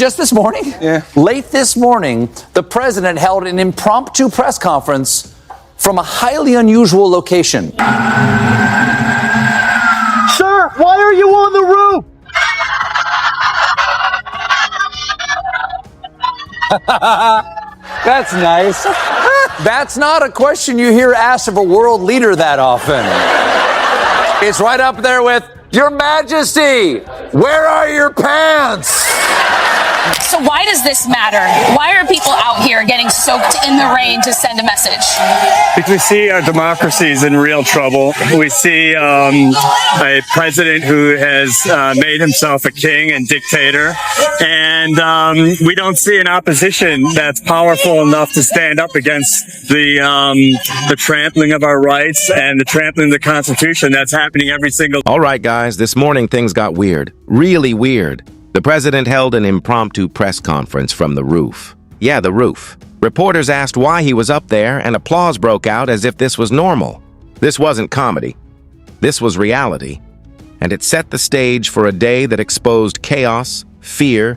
Just this morning? Yeah. Late this morning, the president held an impromptu press conference from a highly unusual location. Sir, why are you on the roof? That's nice. That's not a question you hear asked of a world leader that often. It's right up there with, Your Majesty, where are your pants? So why does this matter? Why are people out here getting soaked in the rain to send a message? Because we see our democracy is in real trouble. We see a president who has made himself a king and dictator. And we don't see an opposition that's powerful enough to stand up against the trampling of our rights and the trampling of the Constitution that's happening every single day. All right, guys, this morning things got weird. Really weird. The president held an impromptu press conference from the roof. Yeah, the roof. Reporters asked why he was up there, and applause broke out as if this was normal. This wasn't comedy. This was reality. And it set the stage for a day that exposed chaos, fear,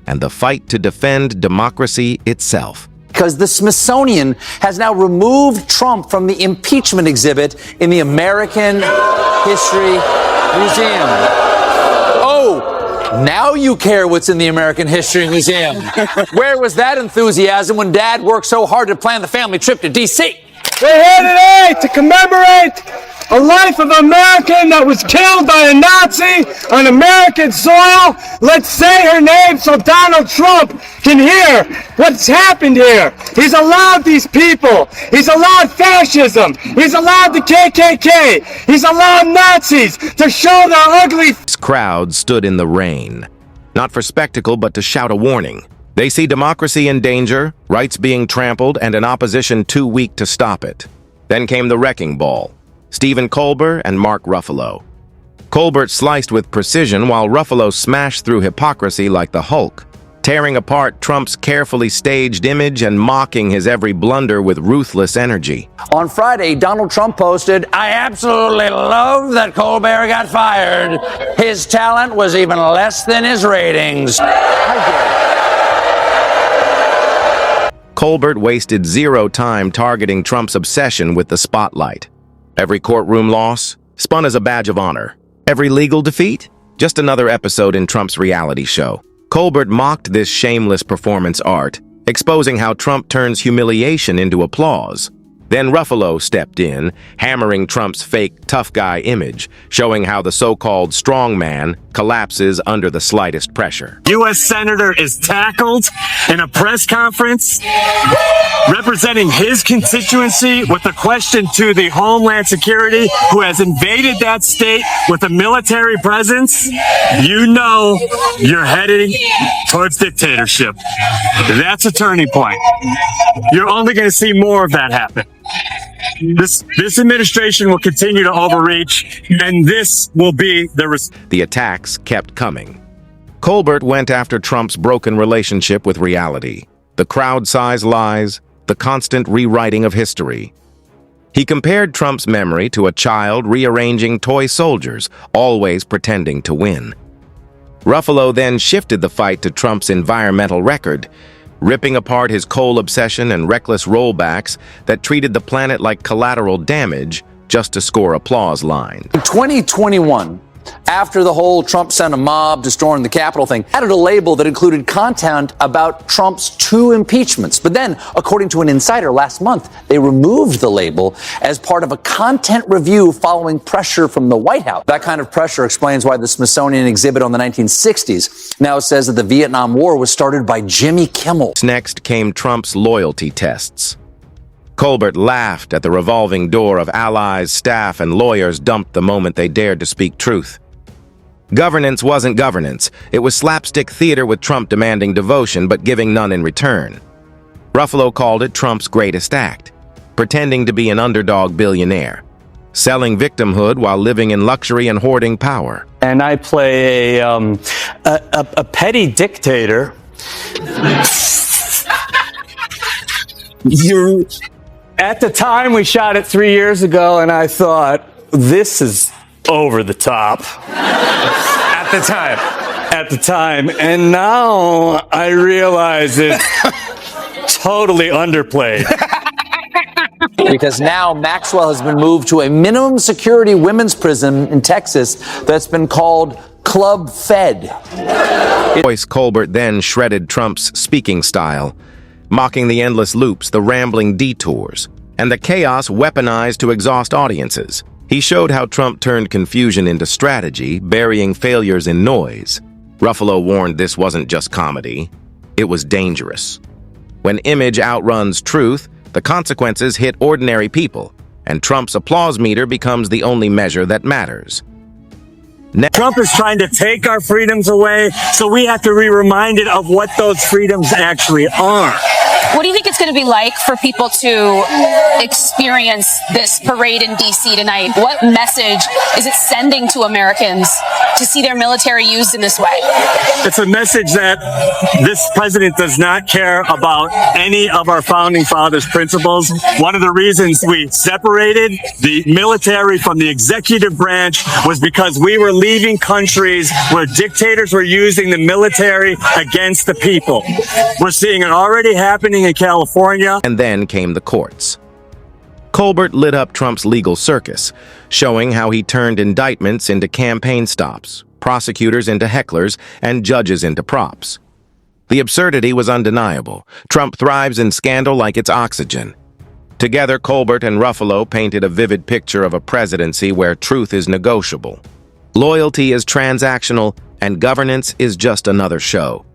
and the fight to defend democracy itself. Because the Smithsonian has now removed Trump from the impeachment exhibit in the American History Museum. Oh! Now you care what's in the American History Museum. Where was that enthusiasm when Dad worked so hard to plan the family trip to D.C.? We're here today to commemorate a life of American that was killed by a Nazi on American soil. Let's say her name so Donald Trump can hear what's happened here. He's allowed these people. He's allowed fascism. He's allowed the KKK. He's allowed Nazis to show their ugly. This crowd stood in the rain, not for spectacle, but to shout a warning. They see democracy in danger, rights being trampled, and an opposition too weak to stop it. Then came the wrecking ball. Colbert and Mark Ruffalo. Colbert sliced with precision while Ruffalo smashed through hypocrisy like the Hulk, tearing apart Trump's carefully staged image and mocking his every blunder with ruthless energy. On Friday, Donald Trump posted, I absolutely love that Colbert got fired. His talent was even less than his ratings. Colbert wasted zero time targeting Trump's obsession with the spotlight. Every courtroom loss, spun as a badge of honor. Every legal defeat, just another episode in Trump's reality show. Colbert mocked this shameless performance art, exposing how Trump turns humiliation into applause. Then Ruffalo stepped in, hammering Trump's fake tough guy image, showing how the so-called strong man collapses under the slightest pressure. U.S. Senator is tackled in a press conference representing his constituency with a question to the Homeland Security who has invaded that state with a military presence. You know you're heading towards dictatorship. That's a turning point. You're only going to see more of that happen. This administration will continue to overreach, and this will be The attacks kept coming. Colbert went after Trump's broken relationship with reality, the crowd-sized lies, the constant rewriting of history. He compared Trump's memory to a child rearranging toy soldiers, always pretending to win. Ruffalo then shifted the fight to Trump's environmental record, ripping apart his coal obsession and reckless rollbacks that treated the planet like collateral damage just to score applause lines. In 2021, after the whole Trump sent a mob to storm the Capitol thing, added a label that included content about Trump's 2 impeachments. But then, according to an insider last month, they removed the label as part of a content review following pressure from the White House. That kind of pressure explains why the Smithsonian exhibit on the 1960s now says that the Vietnam War was started by Jimmy Kimmel. Next came Trump's loyalty tests. Colbert laughed at the revolving door of allies, staff, and lawyers dumped the moment they dared to speak truth. Governance wasn't governance. It was slapstick theater with Trump demanding devotion but giving none in return. Ruffalo called it Trump's greatest act, pretending to be an underdog billionaire, selling victimhood while living in luxury and hoarding power. And I play a petty dictator. At the time, we shot it 3 years ago, and I thought, this is over the top. At the time. at the time, and now I realize it's totally underplayed. Because now Maxwell has been moved to a minimum security women's prison in Texas that's been called Club Fed. Voice Colbert then shredded Trump's speaking style, mocking the endless loops, the rambling detours, and the chaos weaponized to exhaust audiences. He showed how Trump turned confusion into strategy, burying failures in noise. Ruffalo warned this wasn't just comedy, it was dangerous. When image outruns truth, the consequences hit ordinary people, and Trump's applause meter becomes the only measure that matters. Trump is trying to take our freedoms away, so we have to be reminded of what those freedoms actually are. What do you think it's going to be like for people to experience this parade in D.C. tonight? What message is it sending to Americans to see their military used in this way? It's a message that this president does not care about any of our founding fathers' principles. One of the reasons we separated the military from the executive branch was because we were leaving countries where dictators were using the military against the people. We're seeing it already happening in California. And then came the courts. Colbert lit up Trump's legal circus, showing how he turned indictments into campaign stops, prosecutors into hecklers, and judges into props. The absurdity was undeniable. Trump thrives in scandal like it's oxygen. Together, Colbert and Ruffalo painted a vivid picture of a presidency where truth is negotiable, loyalty is transactional, and governance is just another show.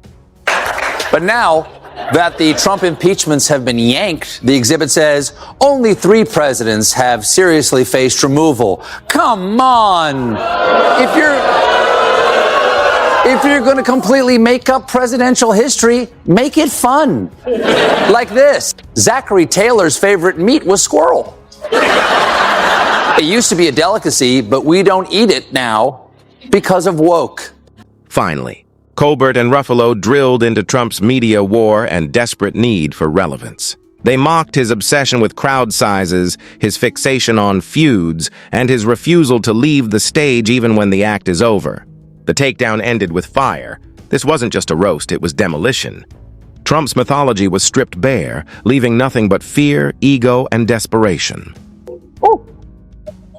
But now that the Trump impeachments have been yanked, the exhibit says only 3 presidents have seriously faced removal. Come on! If you're going to completely make up presidential history, make it fun. Like this. Zachary Taylor's favorite meat was squirrel. It used to be a delicacy, but we don't eat it now because of woke. Finally, Colbert and Ruffalo drilled into Trump's media war and desperate need for relevance. They mocked his obsession with crowd sizes, his fixation on feuds, and his refusal to leave the stage even when the act is over. The takedown ended with fire. This wasn't just a roast, it was demolition. Trump's mythology was stripped bare, leaving nothing but fear, ego, and desperation.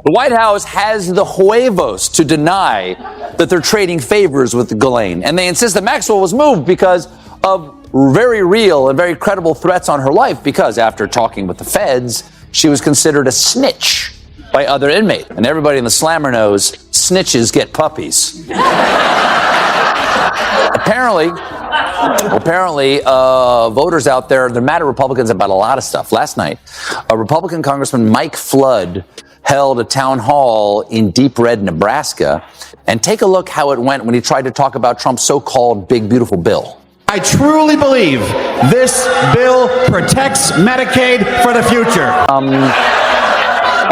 The White House has the huevos to deny that they're trading favors with Ghislaine, and they insist that Maxwell was moved because of very real and very credible threats on her life, because after talking with the feds, she was considered a snitch by other inmates. And everybody in the slammer knows snitches get puppies. Apparently, voters out there, they're mad at Republicans about a lot of stuff. Last night, a Republican Congressman, Mike Flood, held a town hall in Deep Red, Nebraska. And take a look how it went when he tried to talk about Trump's so-called big, beautiful bill. I truly believe this bill protects Medicaid for the future.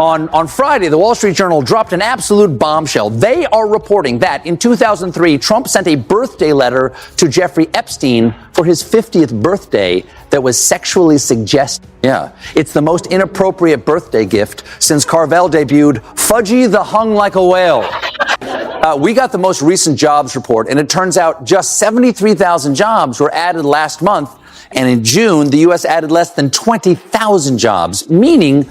On Friday, the Wall Street Journal dropped an absolute bombshell. They are reporting that in 2003, Trump sent a birthday letter to Jeffrey Epstein for his 50th birthday that was sexually suggestive. Yeah, it's the most inappropriate birthday gift since Carvel debuted Fudgy the Hung Like a Whale. We got the most recent jobs report, and it turns out just 73,000 jobs were added last month. And in June, the U.S. added less than 20,000 jobs, meaning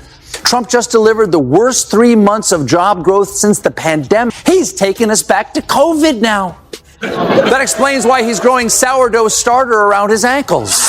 Trump just delivered the worst 3 months of job growth since the pandemic. He's taking us back to COVID now. That explains why he's growing sourdough starter around his ankles.